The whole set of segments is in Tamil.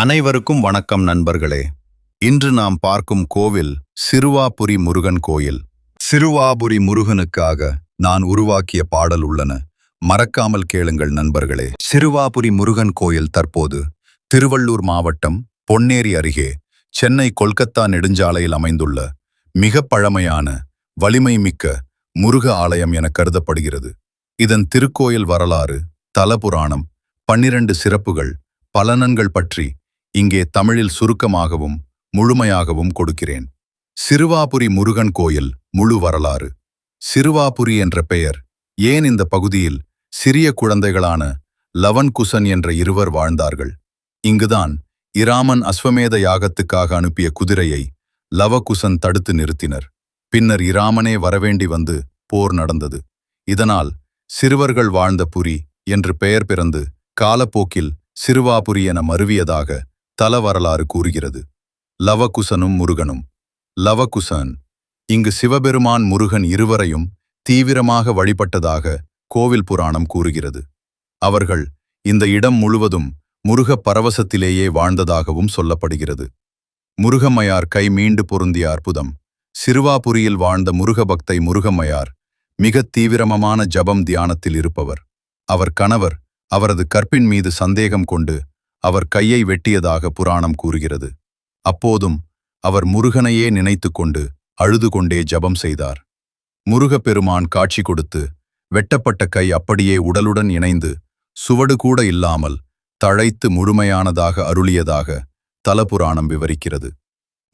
அனைவருக்கும் வணக்கம் நண்பர்களே. இன்று நாம் பார்க்கும் கோவில் சிறுவாபுரி முருகன் கோயில். சிறுவாபுரி முருகனுக்காக நான் உருவாக்கிய பாடல் உள்ளன, மறக்காமல் கேளுங்கள் நண்பர்களே. சிறுவாபுரி முருகன் கோயில் தற்போது திருவள்ளூர் மாவட்டம் பொன்னேரி அருகே சென்னை கொல்கத்தா நெடுஞ்சாலையில் அமைந்துள்ள மிக பழமையான வலிமை மிக்க முருக ஆலயம் என கருதப்படுகிறது. இதன் திருக்கோயில் வரலாறு, தலபுராணம், 12 சிறப்புகள், பலனன்கள் பற்றி இங்கே தமிழில் சுருக்கமாகவும் முழுமையாகவும் கொடுக்கிறேன். சிறுவாபுரி முருகன் கோயில் முழு வரலாறு. சிறுவாபுரி என்ற பெயர் ஏன்? இந்த பகுதியில் சிறிய குழந்தைகளான லவன் குசன் என்ற இருவர் வாழ்ந்தார்கள். இங்குதான் இராமன் அஸ்வமேத யாகத்துக்காக அனுப்பிய குதிரையை லவகுசன் தடுத்து நிறுத்தினர். பின்னர் இராமனே வரவேண்டி வந்து போர் நடந்தது. இதனால் சிறுவர்கள் வாழ்ந்த புரி என்று பெயர் பிறந்து காலப்போக்கில் சிறுவாபுரி என மருவியதாக தல வரலாறு கூறுகிறது. லவகுசனும் முருகனும். லவகுசன் இங்கு சிவபெருமான் முருகன் இருவரையும் தீவிரமாக வழிபட்டதாக கோவில் புராணம் கூறுகிறது. அவர்கள் இந்த இடம் முழுவதும் முருக பரவசத்திலேயே வாழ்ந்ததாகவும் சொல்லப்படுகிறது. முருகம்மையார் கை மீண்டு பொருந்திய அற்புதம். சிறுவாபுரியில் வாழ்ந்த முருகபக்தை முருகம்மையார் மிக தீவிரமான ஜபம் தியானத்தில் இருப்பவர். அவர் கணவர் அவரது கற்பின் மீது சந்தேகம் கொண்டு அவர் கையை வெட்டியதாக புராணம் கூறுகிறது. அப்போதும் அவர் முருகனையே நினைத்து கொண்டு அழுது கொண்டே ஜபம் செய்தார். முருகப்பெருமான் காட்சி கொடுத்து வெட்டப்பட்ட கை அப்படியே உடலுடன் இணைந்து சுவடு கூட இல்லாமல் தழைத்து முழுமையானதாக அருளியதாக தலபுராணம் விவரிக்கிறது.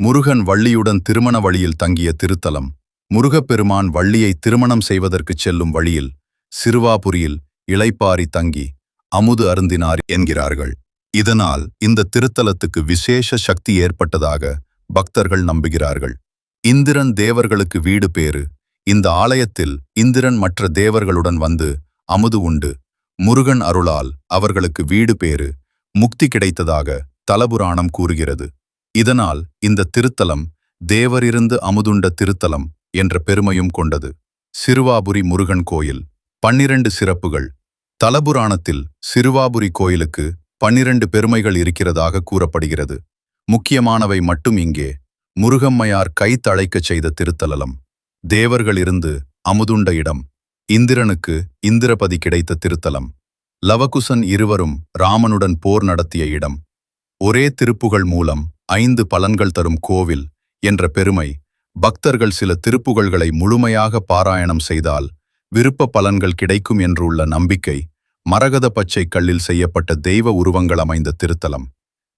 முருகன் வள்ளியுடன் திருமண வழியில் தங்கிய திருத்தலம். முருகப்பெருமான் வள்ளியை திருமணம் செய்வதற்குச் செல்லும் வழியில் சிறுவாபுரியில் இளைப்பாரி தங்கி அமுது அருந்தினார் என்கிறார்கள். இதனால் இந்த திருத்தலத்துக்கு விசேஷ சக்தி ஏற்பட்டதாக பக்தர்கள் நம்புகிறார்கள். இந்திரன் தேவர்களுக்கு வீடு பேறு. இந்த ஆலயத்தில் இந்திரன் மற்ற தேவர்களுடன் வந்து அமுது உண்டு. முருகன் அருளால் அவர்களுக்கு வீடு பேறு, முக்தி கிடைத்ததாக தலபுராணம் கூறுகிறது. இதனால் இந்த திருத்தலம் தேவரிருந்து அமுதுண்ட திருத்தலம் என்ற பெருமையும் கொண்டது. சிறுவாபுரி முருகன் கோயில் 12 சிறப்புகள். தலபுராணத்தில் சிறுவாபுரி கோயிலுக்கு 12 பெருமைகள் இருக்கிறதாக கூறப்படுகிறது. முக்கியமானவை மட்டும் இங்கே. முருகம்மையார் கை தழைக்கச் செய்த திருத்தலம், தேவர்கள் இருந்து அமுதுண்ட இடம், இந்திரனுக்கு இந்திரபதி கிடைத்த திருத்தலம், லவகுசன் இருவரும் ராமனுடன் போர் நடத்திய இடம், ஒரே திருப்புகள் மூலம் 5 பலன்கள் தரும் கோவில் என்ற பெருமை. பக்தர்கள் சில திருப்புகள்களை முழுமையாக பாராயணம் செய்தால் விருப்ப பலன்கள் கிடைக்கும் என்றுள்ள நம்பிக்கை. மரகத பச்சை கல்லில் செய்யப்பட்ட தெய்வ உருவங்கள் அமைந்த திருத்தலம்.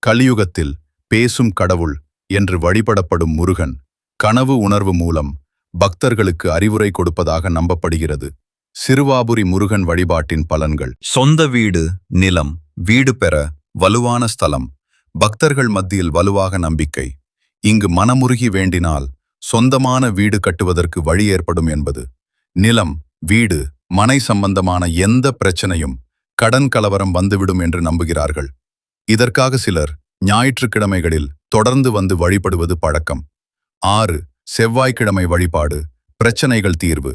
கலியுகத்தில் பேசும் கடவுள் என்று வழிபடப்படும் முருகன் கனவு உணர்வு மூலம் பக்தர்களுக்கு அறிவுரை கொடுப்பதாக நம்பப்படுகிறது. சிறுவாபுரி முருகன் வழிபாட்டின் பலன்கள். சொந்த வீடு, நிலம், வீடு பெற வலுவான ஸ்தலம். பக்தர்கள் மத்தியில் வலுவாக நம்பிக்கை. இங்கு மனமுருகி வேண்டினால் சொந்தமான வீடு கட்டுவதற்கு வழி ஏற்படும் என்பது. நிலம், வீடு, மனை சம்பந்தமான எந்த பிரச்சனையும், கடன் கலவரம் வந்துவிடும் என்று நம்புகிறார்கள். இதற்காக சிலர் ஞாயிற்றுக்கிழமைகளில் தொடர்ந்து வந்து வழிபடுவது பழக்கம். 6 செவ்வாய்க்கிழமை வழிபாடு, பிரச்சனைகள் தீர்வு.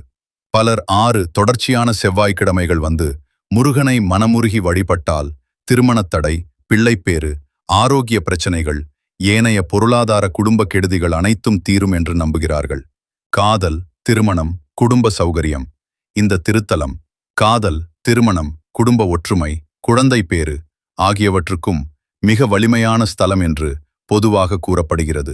பலர் 6 தொடர்ச்சியான செவ்வாய்க்கிழமைகள் வந்து முருகனை மனமுருகி வழிபட்டால் திருமணத்தடை, பிள்ளைப்பேறு, ஆரோக்கிய பிரச்சனைகள், ஏனைய பொருளாதார குடும்ப கெடுதிகள் அனைத்தும் தீரும் என்று நம்புகிறார்கள். காதல், திருமணம், குடும்ப சௌகரியம். இந்த திருத்தலம் காதல், திருமணம், குடும்ப ஒற்றுமை, குழந்தை பேறு ஆகியவற்றுக்கும் மிக வலிமையான ஸ்தலம் என்று பொதுவாக கூறப்படுகிறது.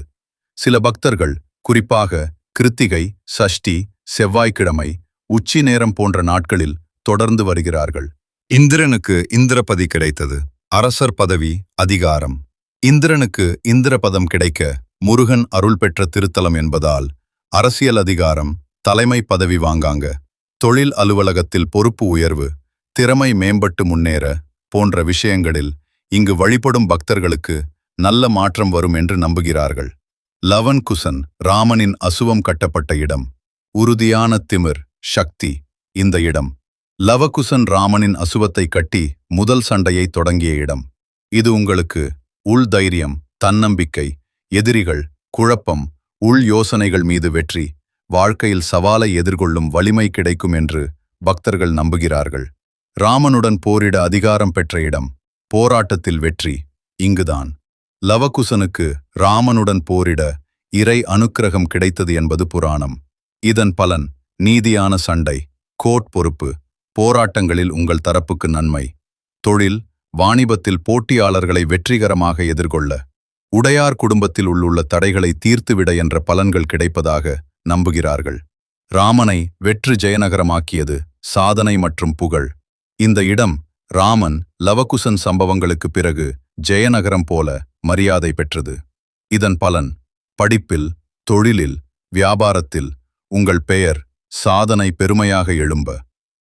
சில பக்தர்கள் குறிப்பாக கிருத்திகை, சஷ்டி, செவ்வாய்க்கிழமை, உச்சி நேரம் போன்ற நாட்களில் தொடர்ந்து வருகிறார்கள். இந்திரனுக்கு இந்திரபதி கிடைத்தது. அரசர் பதவி, அதிகாரம். இந்திரனுக்கு இந்திரபதம் கிடைக்க முருகன் அருள் பெற்ற திருத்தலம் என்பதால் அரசியல் அதிகாரம், தலைமை பதவி வாங்காங்க. தொழில் அலுவலகத்தில் பொறுப்பு உயர்வு, திறமை மேம்பட்டு முன்னேற போன்ற விஷயங்களில் இங்கு வழிபடும் பக்தர்களுக்கு நல்ல மாற்றம் வரும் என்று நம்புகிறார்கள். லவன் குசன் ராமனின் அசுவம் கட்டப்பட்ட இடம். உறுதியான திமிர், சக்தி. இந்த இடம் லவகுசன் ராமனின் அசுவத்தை கட்டி முதல் சண்டையை தொடங்கிய இடம். இது உங்களுக்கு உள் தைரியம், தன்னம்பிக்கை, எதிரிகள், குழப்பம், உள் யோசனைகள் மீது வெற்றி, வாழ்க்கையில் சவாலை எதிர்கொள்ளும் வலிமை கிடைக்கும் என்று பக்தர்கள் நம்புகிறார்கள். ராமனுடன் போரிட அதிகாரம் பெற்ற இடம், போராட்டத்தில் வெற்றி இங்குதான். லவகுசனுக்கு ராமனுடன் போரிட இறை அனுக்கிரகம் கிடைத்தது என்பது புராணம். இதன் பலன் நீதியான சண்டை, கோர்ட் பொறுப்பு, போராட்டங்களில் உங்கள் தரப்புக்கு நன்மை, தொழில், வாணிபத்தில் போட்டியாளர்களை வெற்றிகரமாக எதிர்கொள்ள, உடையார் குடும்பத்தில் உள்ள தடைகளை தீர்த்துவிட என்ற பலன்கள் கிடைப்பதாக நம்புகிறார்கள். ராமனை வெற்றி ஜெயநகரமாக்கியது சாதனை மற்றும் புகழ். இந்த இடம் ராமன் லவகுசன் சம்பவங்களுக்கு பிறகு ஜெயநகரம் போல மரியாதை பெற்றது. இதன் பலன் படிப்பில், தொழிலில், வியாபாரத்தில் உங்கள் பெயர், சாதனை பெருமையாக எழும்ப,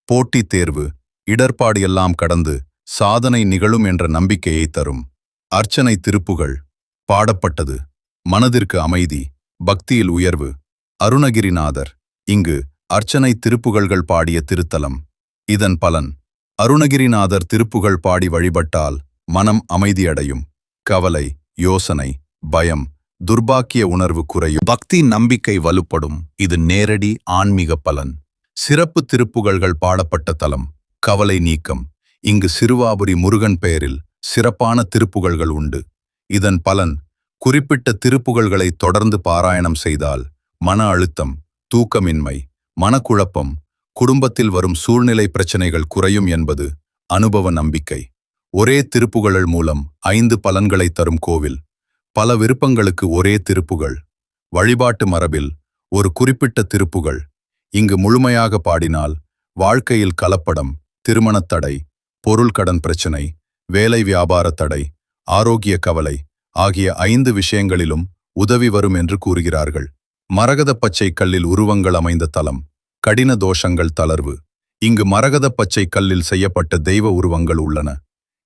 போட்டித் தேர்வு, இடர்பாடு எல்லாம் கடந்து சாதனை நிகழும் என்ற நம்பிக்கையை தரும். அர்ச்சனை திருப்புகழ் பாடப்பட்டது. மனதிற்கு அமைதி, பக்தியில் உயர்வு. அருணகிரிநாதர் இங்கு அர்ச்சனை திருப்புகழ்கள் பாடிய திருத்தலம். இதன் பலன் அருணகிரிநாதர் திருப்புகழ் பாடி வழிபட்டால் மனம் அமைதியடையும், கவலை, யோசனை, பயம், துர்பாக்கிய உணர்வு குறையும், பக்தி நம்பிக்கை வலுப்படும். இது நேரடி ஆன்மீக பலன். சிறப்பு திருப்புகழ்கள் பாடப்பட்ட தலம், கவலை நீக்கம். இங்கு சிறுவாபுரி முருகன் பெயரில் சிறப்பான திருப்புகழ்கள் உண்டு. இதன் பலன் குறிப்பிட்ட திருப்புகழ்களை தொடர்ந்து பாராயணம் செய்தால் மன அழுத்தம், தூக்கமின்மை, மனக்குழப்பம், குடும்பத்தில் வரும் சூழ்நிலை பிரச்சனைகள் குறையும் என்பது அனுபவ நம்பிக்கை. ஒரே திருப்புகழல் மூலம் 5 பலன்களை தரும் கோவில். பல விருப்பங்களுக்கு ஒரே திருப்புகழ். வழிபாட்டு மரபில் ஒரு குறிப்பிட்ட திருப்புகழ் இங்கு முழுமையாக பாடினால் வாழ்க்கையில் கலப்படம், திருமணத் தடை, பொருள் கடன் பிரச்சனை, வேலை வியாபார தடை, ஆரோக்கிய கவலை ஆகிய 5 விஷயங்களிலும் உதவி வரும் என்று கூறுகிறார்கள். மரகத பச்சை கல்லில் உருவங்கள் அமைந்த தலம், கடின தோஷங்கள் தளர்வு. இங்கு மரகத பச்சை கல்லில் செய்யப்பட்ட தெய்வ உருவங்கள் உள்ளன.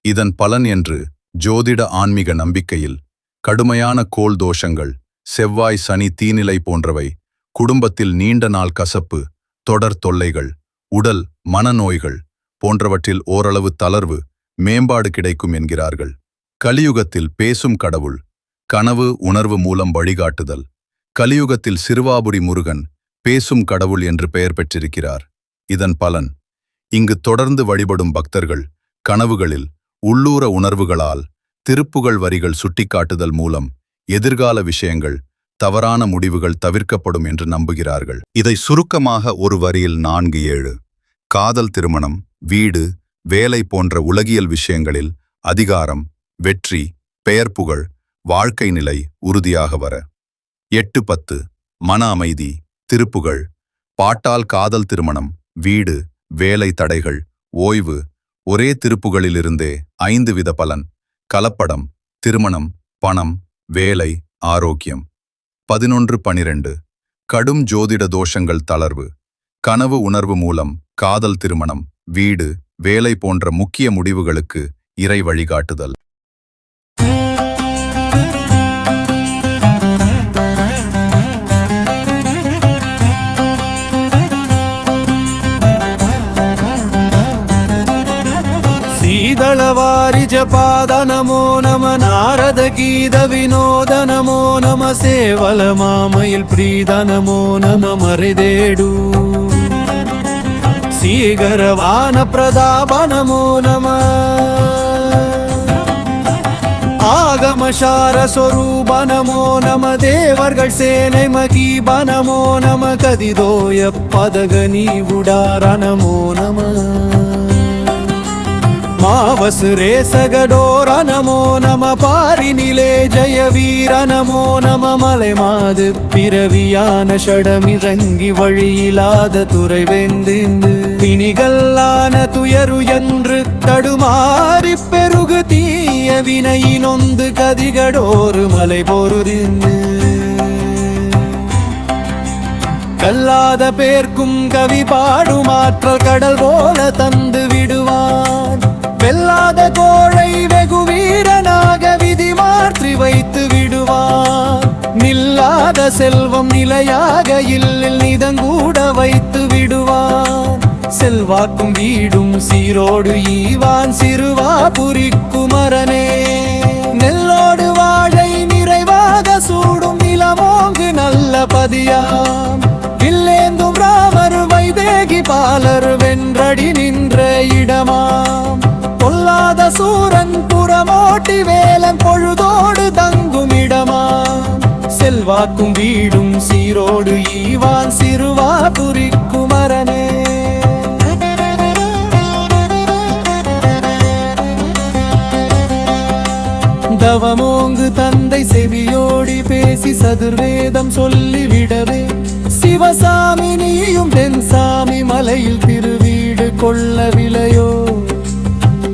இதன் பலன் என்று ஜோதிட ஆன்மீக நம்பிக்கையில் கடுமையான கோள் தோஷங்கள், செவ்வாய் சனி தீநிலை போன்றவை, குடும்பத்தில் நீண்ட நாள் கசப்பு, தொடர் தொல்லைகள், உடல் மனநோய்கள் போன்றவற்றில் ஓரளவு தளர்வு, மேம்பாடு கிடைக்கும் என்கிறார்கள். கலியுகத்தில் பேசும் கடவுள், கனவு உணர்வு மூலம் வழிகாட்டுதல். கலியுகத்தில் சிறுவாபுரி முருகன் பேசும் கடவுள் என்று பெயர் பெற்றிருக்கிறார். இதன் பலன் இங்கு தொடர்ந்து வழிபடும் பக்தர்கள் கனவுகளில் உள்ளூர உணர்வுகளால் திருப்புகழ் வரிகள் சுட்டிக்காட்டுதல் மூலம் எதிர்கால விஷயங்கள், தவறான முடிவுகள் தவிர்க்கப்படும் என்று நம்புகிறார்கள். இதை சுருக்கமாக ஒரு வரியில் 4-7. காதல், திருமணம், வீடு, வேலை போன்ற உலகியல் விஷயங்களில் அதிகாரம், வெற்றி, பெயர் புகழ், வாழ்க்கை நிலை உறுதியாக வர. 8-10 மன அமைதி, திருப்புகழ் பாட்டால் காதல், திருமணம், வீடு, வேலை தடைகள், ஓய்வு. ஒரே திருப்புகளிலிருந்தே 5 வித பலன்: கலப்படம், திருமணம், பணம், வேலை, ஆரோக்கியம். 11-12 கடும் ஜோதிட தோஷங்கள் தளர்வு. கனவு உணர்வு மூலம் காதல், திருமணம், வீடு, வேலை போன்ற முக்கிய முடிவுகளுக்கு இறை வழிகாட்டுதல். शीतलवारिजपाद नमो नम नारद गीत विनोद नमो नम सेवल मामयिल प्रीद नमो नम मरिदेडु सीगरवान प्रदाप नमो नम ஆகமசார சொரூப நமோ நம தேவர்கள் சேனை மகீப நமோ நம கதிதோய பதகனி உடார நமோ நம மாவசுரே சகடோர நமோ நம பாரினிலே ஜெய வீர நமோ நம மலை மாது பிறவியான ஷடமிறங்கி வழியிலாத துறை வெந்திந்து பிணிகல்லான துயரு என்று தடுமாறி பெருகு தீய வினையினொந்து கதிகடோரு மலை பொருதிந்து கல்லாத பேர்க்கும் கவி பாடுமாற்றல் கடல் போல தந்து விடுவான் வெல்லாத கோழை வெகு வீரனாக விதி மாற்றி வைத்து விடுவான் நில்லாத செல்வம் நிலையாக இல்லில் நிதங்கூட வைத்து விடுவான் செல்வாக்கும் வீடும் சீரோடு ஈவான் சிறுவாபுரி குமரனே நெல்லோடு வாழை நிறைவாக சூடும் நிலமோங்கு நல்ல பதியாம் இல்லேந்தும் ராமர் வைதேகி பாலர் வென்றடி நின்ற இடமாம் பொல்லாத சூரன் புறமோட்டி வேலன் பொழுதோ உயிரோடு தங்கும் இடமா செல்வாக்கும் வீடும் சீரோடு ஈவான் சிறுவாபுரி குமரனே. தவமோங்கு தந்தை செவியோடி பேசி சதுர்வேதம் சொல்லிவிடவே சிவசாமி நீயும் தென்சாமி மலையில் திருவீடு கொள்ளவில்லையோ.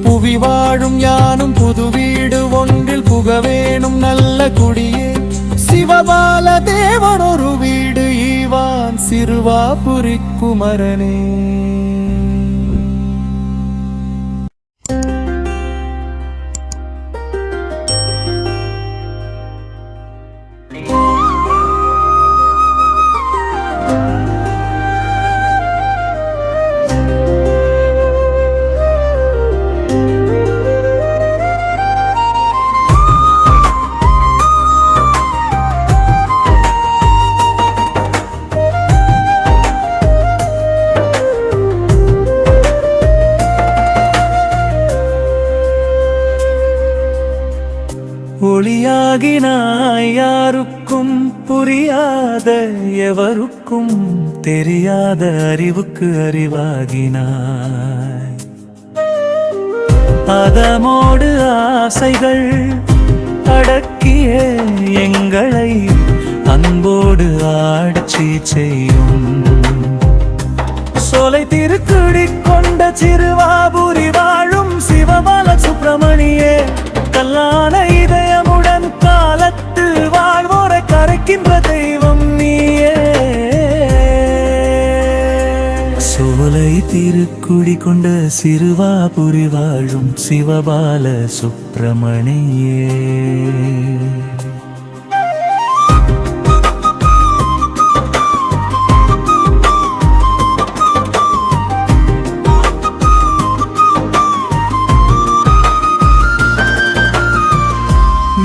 புவி வாழும் யானும் புது வீடு ஒன்றில் புக வேணும் நல்ல குடியே சிவபால தேவன் ஒரு வீடு ஈவான் சிறுவாபுரி குமரனே. ஒளியாகினாய் யாருக்கும் புரியாத எவருக்கும் தெரியாத அறிவுக்கு அறிவாகினாய். அதமோடு ஆசைகள் அடக்கிய எங்களை அன்போடு ஆட்சி செய்யும் சோலை திருக்குடி கொண்ட சிறுவாபுரி வாழும் சிவபால சுப்பிரமணியே. கல்லான இதயமுடன் காலத்தில் வாழ்வோரை கரைக்கின்ற தெய்வம் நீயே. சோலை திருக்குடி கொண்ட சிறுவாபுரி வாழும் சிவபால சுப்பிரமணியே.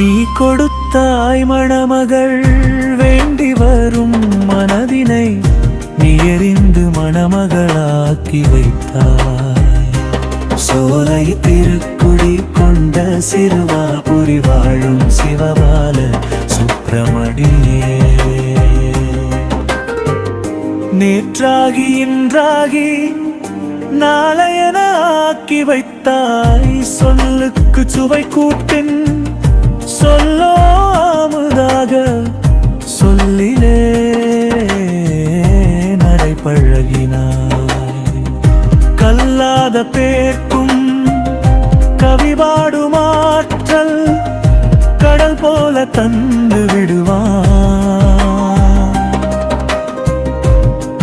நீ கொடுத்தாய் மணமகள் வேண்டி வரும் மனதினை நீ எறிந்து மணமகளாக்கி வைத்தாய். சோலை திருக்குடி கொண்ட சிறுவாபுரி வாழும் சிவபால சுப்பிரமணியே. நேற்றாகி இன்றாகி நாளையன ஆக்கி வைத்தாய். சொல்லுக்கு சுவை கூட்டின் சொல்லாமதாக சொல்லிலே நடை பழகினாய். கல்லாத பேர்க்கும் கவிபாடும் ஆற்றல் கடல் போல தந்து விடுவான்.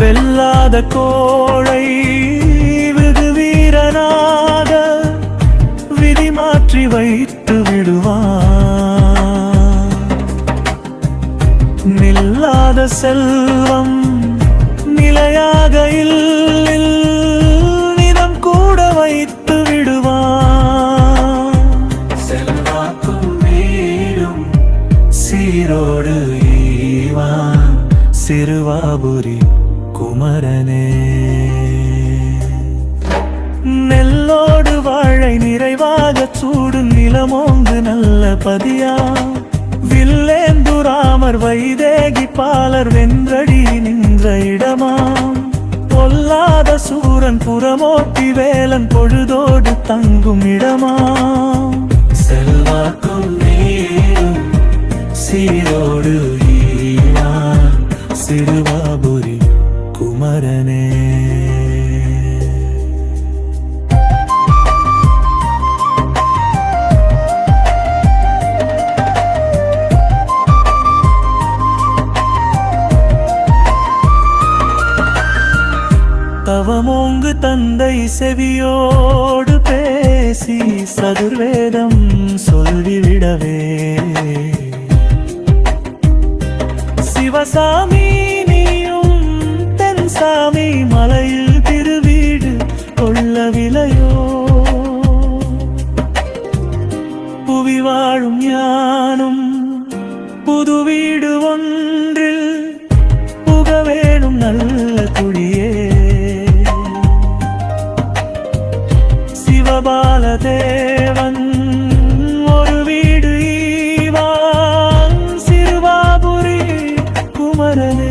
வெல்லாத கோழை வெகு வீரனாக விதி மாற்றி வைத்து விடுவான். நில்லாத செல்வம் நிலையாக இல்லில் நிதம் கூட வைத்து விடுவான். செல்வாக்கும் வீடும் சீரோடு ஈவான் சிறுவாபுரி குமரனே. நெல்லோடு வாழை நிறைவாக சூடும் நிலமோங்கு நல்ல பதியா. வில்லேந்துராமர் வைதேகி பாலர் வென்றடி நின்ற இடமாம். பொல்லாத சூரன் புறமோட்டி வேலன் பொழுதோடு தங்கும் இடமாம். செல்வாக்கும் நீரும் சீரோடு ஈவான் சிறுவாபுரி குமரனே. தவமோங்கு தந்தை செவியோடு பேசி சதுர்வேதம் சொல்லிவிடவே சிவசாமி நீயும் தென்சாமி மலையில் திருவீடு கொள்ளவில்லையோ. புவி வாழும் ஞானும் புது வீடு ஒன்றில் புக வேணும் நல்ல குடியே. சிவபால தேவன் ஒரு வீடு குமரனே